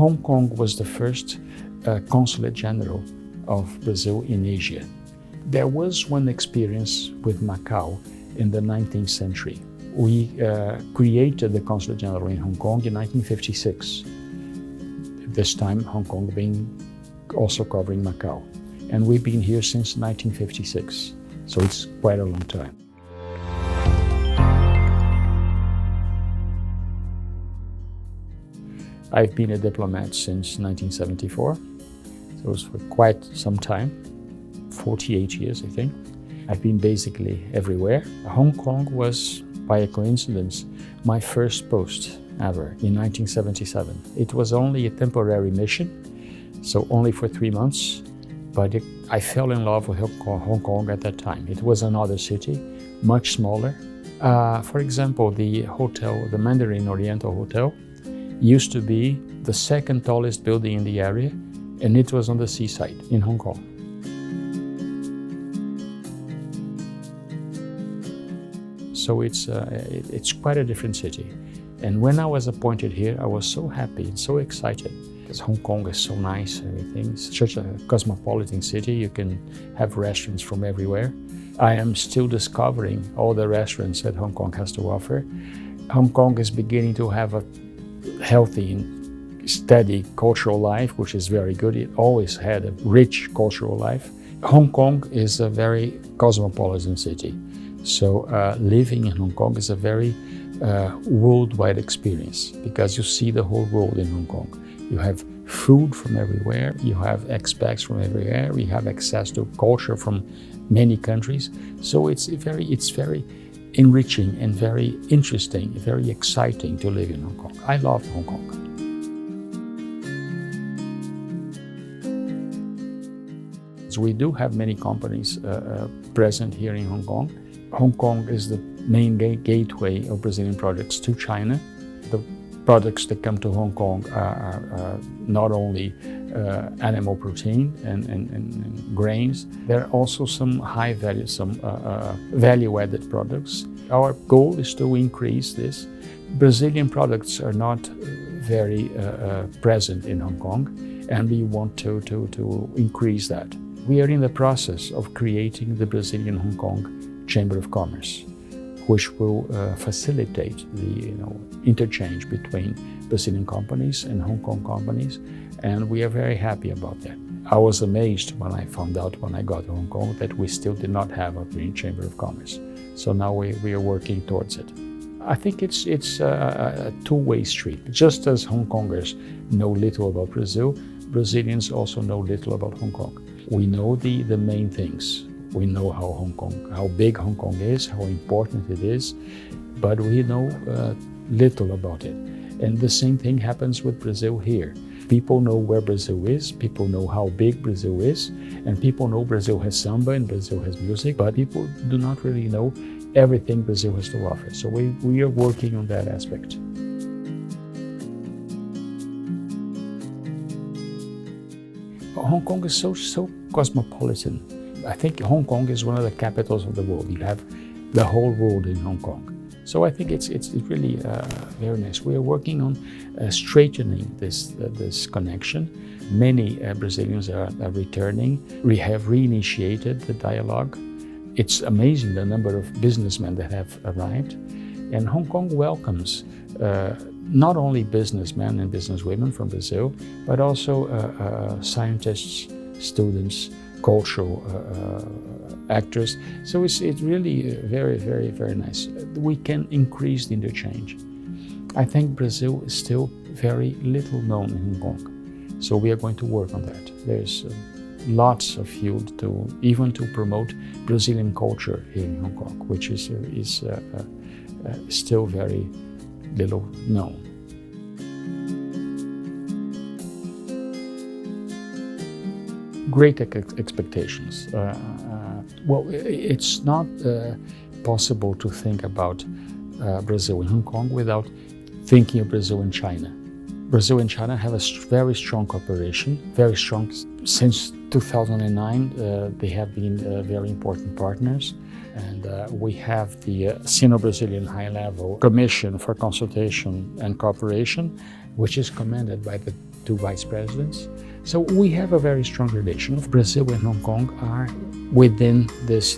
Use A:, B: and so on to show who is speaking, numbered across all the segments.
A: Hong Kong was the first consulate general of Brazil in Asia. There was one experience with Macau in the 19th century. We created the consulate general in Hong Kong in 1956. This time Hong Kong being also covering Macau. And we've been here since 1956, so it's quite a long time. I've been a diplomat since 1974, so it was for quite some time, 48 years I think. I've been basically everywhere. Hong Kong was, by a coincidence, my first post ever in 1977. It was only a temporary mission, so only for 3 months, but I fell in love with Hong Kong at that time. It was another city, much smaller. For example, the hotel, the Mandarin Oriental Hotel, used to be the second tallest building in the area, and it was on the seaside in Hong Kong. So it's quite a different city. And when I was appointed here, I was so happy and so excited because Hong Kong is so nice, everything. It's such a cosmopolitan city. You can have restaurants from everywhere. I am still discovering all the restaurants that Hong Kong has to offer. Hong Kong is beginning to have a healthy and steady cultural life, which is very good. It always had a rich cultural life. Hong Kong is a very cosmopolitan city. So living in Hong Kong is a very worldwide experience because you see the whole world in Hong Kong. You have food from everywhere, you have expats from everywhere, we have access to culture from many countries. So it's very enriching and very interesting, very exciting to live in Hong Kong. I love Hong Kong. So we do have many companies present here in Hong Kong. Hong Kong is the main gateway of Brazilian products to China. The products that come to Hong Kong are not only animal protein and grains. There are also some high value, some value-added products. Our goal is to increase this. Brazilian products are not very present in Hong Kong, and we want to increase that. We are in the process of creating the Brazilian Hong Kong Chamber of Commerce, which will facilitate the interchange between Brazilian companies and Hong Kong companies, and we are very happy about that. I was amazed when I found out when I got to Hong Kong that we still did not have a Green Chamber of Commerce. So now we are working towards it. I think it's a two-way street. Just as Hong Kongers know little about Brazil, Brazilians also know little about Hong Kong. We know the main things. We know how big Hong Kong is, how important it is, but we know little about it. And the same thing happens with Brazil here. People know where Brazil is, people know how big Brazil is, and people know Brazil has samba and Brazil has music, but people do not really know everything Brazil has to offer. So we are working on that aspect. Hong Kong is so cosmopolitan. I think Hong Kong is one of the capitals of the world. You have the whole world in Hong Kong. So I think it's really very nice. We are working on straightening this connection. Many Brazilians are returning. We have reinitiated the dialogue. It's amazing the number of businessmen that have arrived. And Hong Kong welcomes not only businessmen and businesswomen from Brazil, but also scientists, students, cultural actors. So it's really very nice. We can increase the interchange. I think Brazil is still very little known in Hong Kong. So we are going to work on that. There's lots of field to promote Brazilian culture here in Hong Kong, which is still very little known. Great expectations. Well, it's not possible to think about Brazil and Hong Kong without thinking of Brazil and China. Brazil and China have a very strong cooperation, very strong. Since 2009, they have been very important partners. And we have the Sino-Brazilian High-Level Commission for Consultation and Cooperation, which is commanded by the two vice presidents. So we have a very strong relation. Brazil and Hong Kong are within this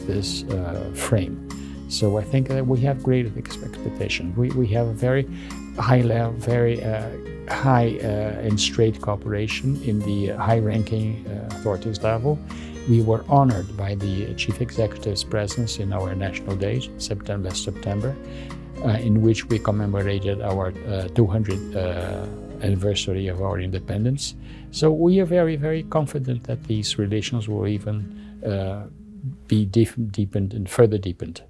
A: frame. So I think that we have great expectations. We have a very high level, very high and straight cooperation in the high-ranking authorities level. We were honored by the Chief Executive's presence in our National Day, last September, in which we commemorated our 200th anniversary of our independence. So we are very, very confident that these relations will even be deepened and further deepened.